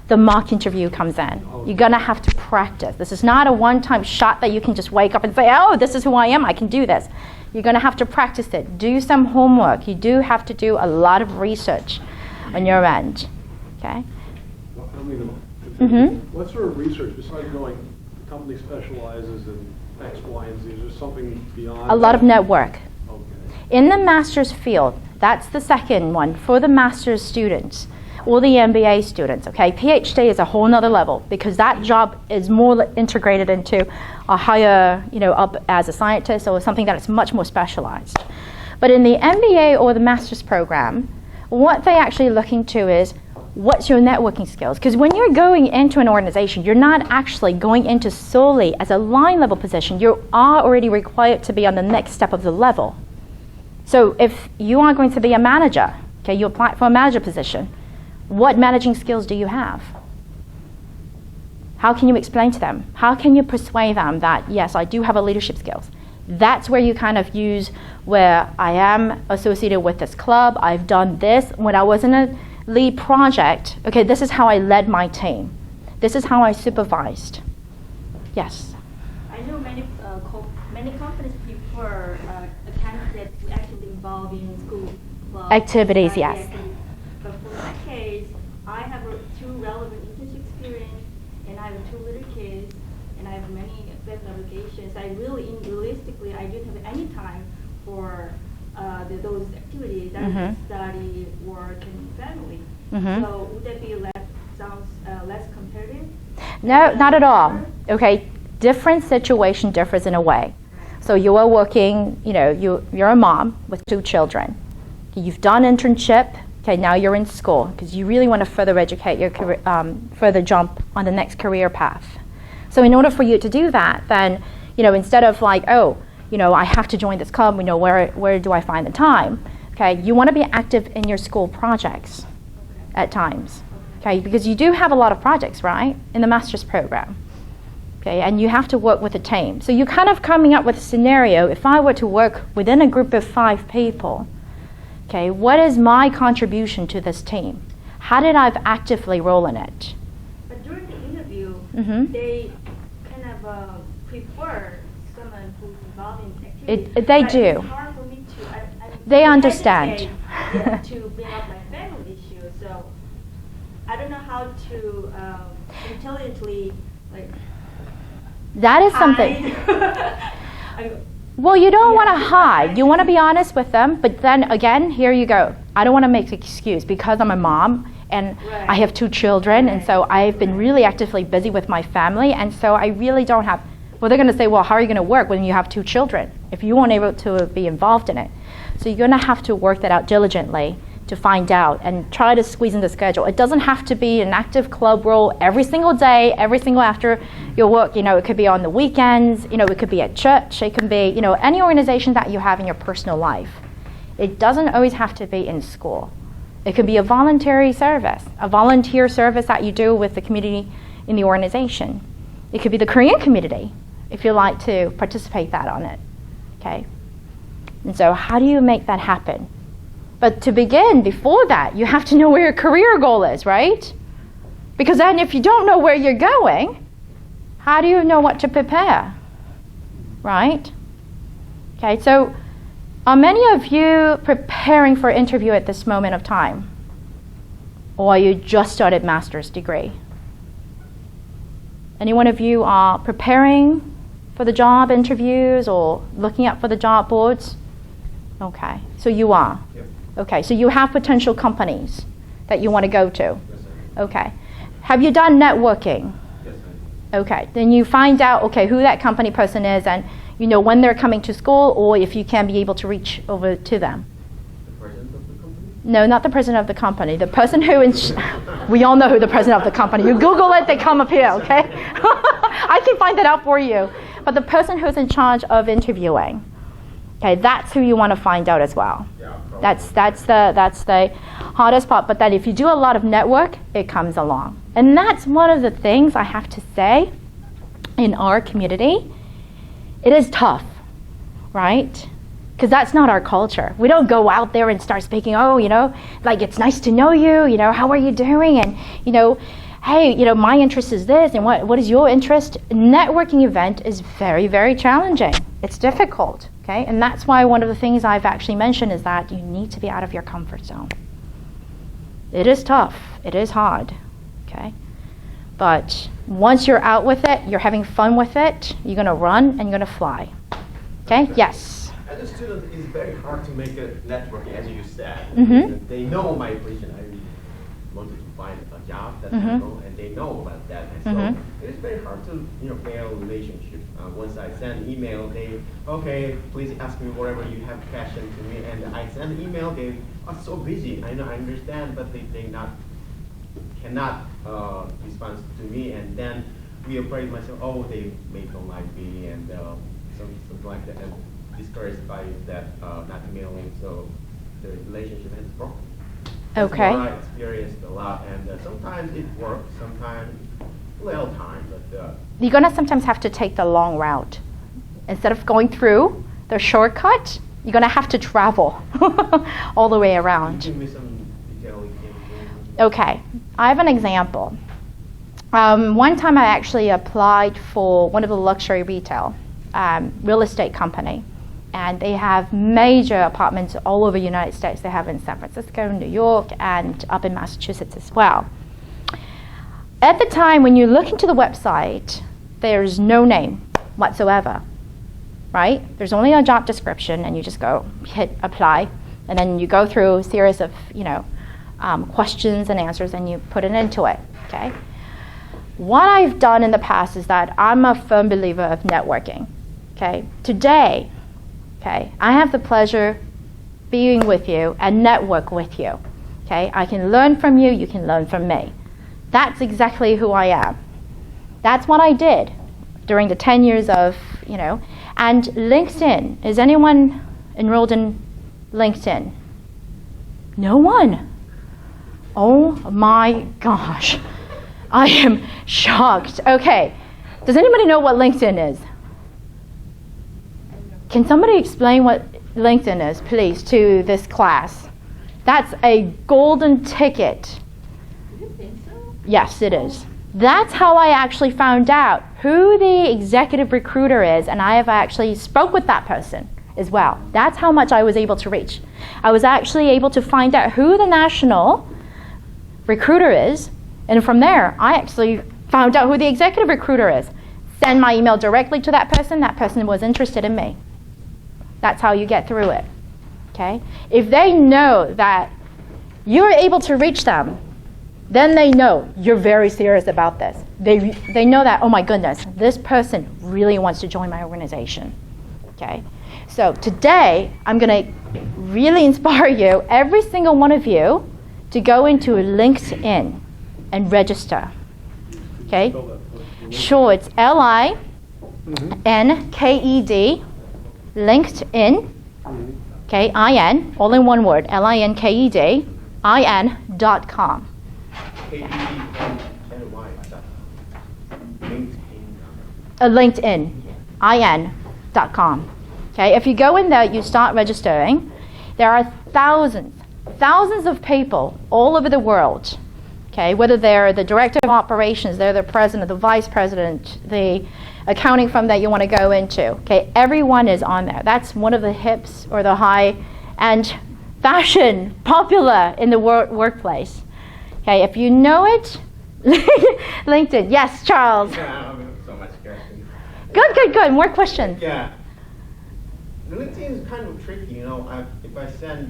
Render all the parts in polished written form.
the mock interview comes in. You're going to have to practice. This is not a one-time shot that you can just wake up and say, oh, this is who I am, I can do this. You're going to have to practice it. Do some homework. You do have to do a lot of research on your end. Okay? What sort of research, besides knowing the company specializes in X, Y, and Z, is there something beyond a lot of network. Okay. In the master's field, that's the second one for the master's students or the MBA students. Okay, PhD is a whole nother level because that job is more integrated into a higher, up as a scientist or something that is much more specialized. But in the MBA or the master's program, what they're actually looking to is what's your networking skills? Because when you're going into an organization, you're not actually going into solely as a line level position. You are already required to be on the next step of the level. So if you are going to be a manager, okay, you apply for a manager position, what managing skills do you have? How can you explain to them? How can you persuade them that, yes, I do have a leadership skills? That's where you kind of use where I am associated with this club, I've done this. When I was in a lead project, okay, this is how I led my team. This is how I supervised. Yes? I know many companies prefer a candidate who actually involved in school club activities, yes. But for my case, I have two relevant internship experience, and I have two little kids, and I have many family obligations. Realistically, I don't have any time for those activities, that study, work, and family. So would that be less competitive? No, not at all. Okay, different situation differs in a way. So you are working, you're a mom with 2 children. You've done internship. Okay, now you're in school because you really want to further educate your career, further jump on the next career path. So in order for you to do that, then, instead of like, I have to join this club, where do I find the time? Okay, you want to be active in your school projects at times. Okay, because you do have a lot of projects, right, in the master's program. Okay, and you have to work with a team. So you're kind of coming up with a scenario, if I were to work within a group of 5 people, okay, what is my contribution to this team? How did I actively role in it? But during the interview, they kind of prefer someone who's involved in activities. They do. It's hard for me to. They understand. To bring up my family issue, so I don't know how to intelligently That is something. Well, you don't want to hide. You want to be honest with them, but then again, here you go. I don't want to make an excuse because I'm a mom and I have 2 children, and so I've been really actively busy with my family, and so I really don't have. Well, they're going to say, well, how are you going to work when you have 2 children if you weren't able to be involved in it? So you're going to have to work that out diligently to find out and try to squeeze in the schedule. It doesn't have to be an active club role every single day, every single after your work. It could be on the weekends, it could be at church, it can be, any organization that you have in your personal life. It doesn't always have to be in school. It could be a voluntary service, a volunteer service that you do with the community in the organization. It could be the Korean community, if you like to participate that on it, okay? And so how do you make that happen? But to begin, before that, you have to know where your career goal is, right? Because then if you don't know where you're going, how do you know what to prepare, right? Okay, so are many of you preparing for interview at this moment of time? Or you just started master's degree? Any one of you are preparing for the job interviews or looking up for the job boards? Okay, so you are. Yep. Okay, so you have potential companies that you want to go to. Yes, sir. Okay. Have you done networking? Yes, sir. Okay, then you find out, who that company person is and when they're coming to school or if you can be able to reach over to them. The president of the company? No, not the president of the company. The person who, we all know who the president of the company. You Google it, they come up here, okay? I can find that out for you. But the person who's in charge of interviewing, okay, that's who you want to find out as well. Yeah, that's the hardest part. But then if you do a lot of network, it comes along. And that's one of the things I have to say in our community. It is tough, right? Because that's not our culture. We don't go out there and start speaking, it's nice to know you, how are you doing? And, hey, my interest is this, and what is your interest? A networking event is very, very challenging. It's difficult, okay? And that's why one of the things I've actually mentioned is that you need to be out of your comfort zone. It is tough. It is hard, okay? But once you're out with it, you're having fun with it, you're going to run and you're going to fly. Okay? Yes? As a student, it's very hard to make a networking, as you said. Mm-hmm. They know my position. I wanted to find a job, that's Mm-hmm. and they know about that. And Mm-hmm. so it's very hard to build a relationship. Once I send email, okay, please ask me whatever you have question to me. And I send email, they are so busy. I know, I understand, but they cannot respond to me. And then we afraid myself, oh, they may don't like me, and something like that. And discouraged by that not emailing, so the relationship has broken. That's Okay. what I experienced a lot, and sometimes it works, sometimes a little time, but You're going to sometimes have to take the long route. Instead of going through the shortcut, you're going to have to travel all the way around. give me some detail. Okay, I have an example. One time I actually applied for one of the luxury retail real estate company, and they have major apartments all over the United States. They have in San Francisco, New York, and up in Massachusetts as well. At the time, when you look into the website, there's no name whatsoever, right? There's only a job description, and you just go hit apply, and then you go through a series of questions and answers, and you put it into it. Okay. What I've done in the past is that I'm a firm believer of networking. Okay. Today, okay, I have the pleasure being with you and network with you. Okay. I can learn from you. You can learn from me. That's exactly who I am. That's what I did during the 10 years of, and LinkedIn. Is anyone enrolled in LinkedIn? No one. Oh my gosh. I am shocked. Okay. Does anybody know what LinkedIn is? Can somebody explain what LinkedIn is, please, to this class? That's a golden ticket. Do you think so? Yes, it is. That's how I actually found out who the executive recruiter is, and I have actually spoke with that person as well. That's how much I was able to reach. I was actually able to find out who the national recruiter is, and from there, I actually found out who the executive recruiter is. Send my email directly to that person was interested in me. That's how you get through it, okay? If they know that you're able to reach them, then they know you're very serious about this. They know that, oh my goodness, this person really wants to join my organization, okay? So today, I'm gonna really inspire you, every single one of you, to go into LinkedIn and register, okay? Sure, it's LINKED, LinkedIn, okay, IN, all in one word, LINKED, IN.com. LinkedIn, IN.com. Okay, if you go in there, you start registering. There are thousands of people all over the world. Okay, whether they're the director of operations, they're the president, the vice president, the accounting firm that you want to go into. Okay, everyone is on there. That's one of the hips or the high-end fashion popular in the workplace. Okay, if you know it, LinkedIn. Yes, Charles. Yeah, so much questions. Good. More questions. Yeah. LinkedIn is kind of tricky, if I send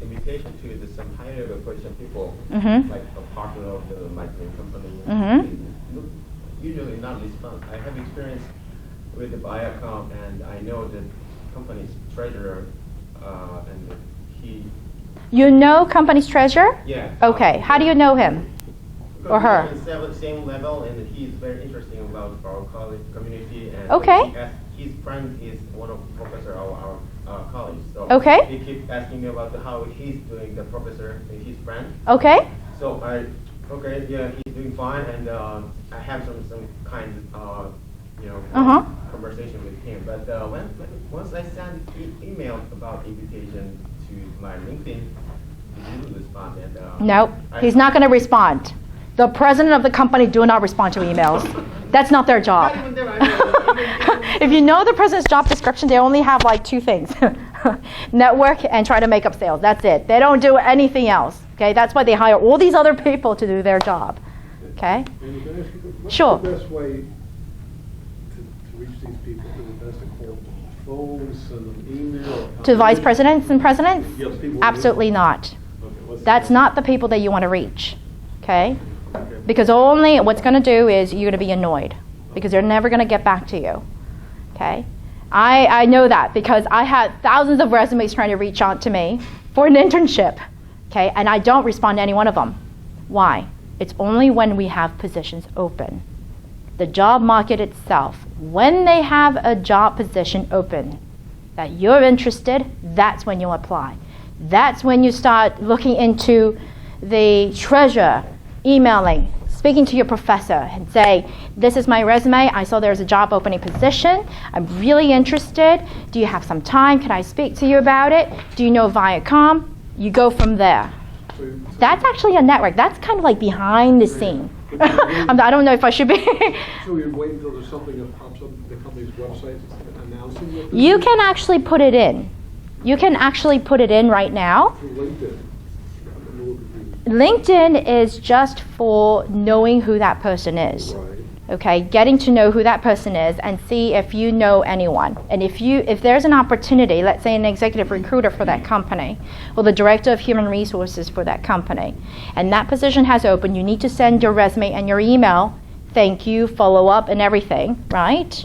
invitation to some higher level position people, like a partner of the marketing company, usually not respond. I have experience with the Viacom, and I know the company's treasurer, and he. You know company's treasurer? Yeah. Okay. How do you know him? Or her? Because we're on the same level, and he's very interesting about our college community. And Okay. his friend is one of professor of our college. So Okay. he keeps asking me about how he's doing, the professor and his friend. Okay. So he's doing fine, and I have some kind of conversation with him. But once I send email about invitation to my LinkedIn, he didn't respond. And Nope. He's not going to respond. The president of the company do not respond to emails. That's not their job. Not even them, I mean, If you know the president's job description, they only have like 2 things. Network and try to make up sales. That's it. They don't do anything else. Okay, that's why they hire all these other people to do their job. Okay? And can I ask you, what's Sure. the best way to reach these people? Is it best to call phone, send them email? To vice presidents and presidents? Yeah, the people Absolutely not. Okay, what's the That's best? not the people that you want to reach. Okay? Okay. Because only what's going to do is you're going to be annoyed because they're never going to get back to you. Okay? I know that because I had thousands of resumes trying to reach out to me for an internship. Okay? And I don't respond to any one of them. Why? It's only when we have positions open. The job market itself, when they have a job position open that you're interested, that's when you apply. That's when you start looking into the treasure, emailing, speaking to your professor and say, this is my resume, I saw there's a job opening position, I'm really interested, do you have some time, can I speak to you about it, do you know Viacom? You go from there. That's actually a network, that's kind of like behind the scene. I don't know if I should be. So you're waiting until there's something that pops up on the company's website announcing what this You is? can actually put it in. You can actually put it in right now. Through LinkedIn. I'm a little confused. LinkedIn is just for knowing who that person is. Right. Okay, getting to know who that person is and see if you know anyone. And if there's an opportunity, let's say an executive recruiter for that company, or the director of human resources for that company, and that position has opened, you need to send your resume and your email, thank you, follow up and everything, right?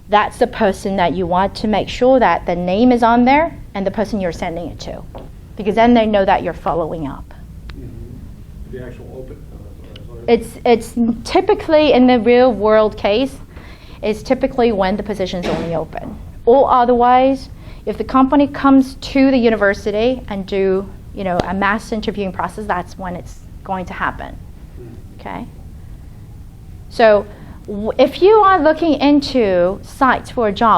That's the person that you want to make sure that the name is on there and the person you're sending it to. Because then they know that you're following up. Mm-hmm. The actual open. It's typically, in the real world case, it's typically when the position is only open. Or otherwise, if the company comes to the university and do, a mass interviewing process, that's when it's going to happen. Okay? So if you are looking into sites for a job,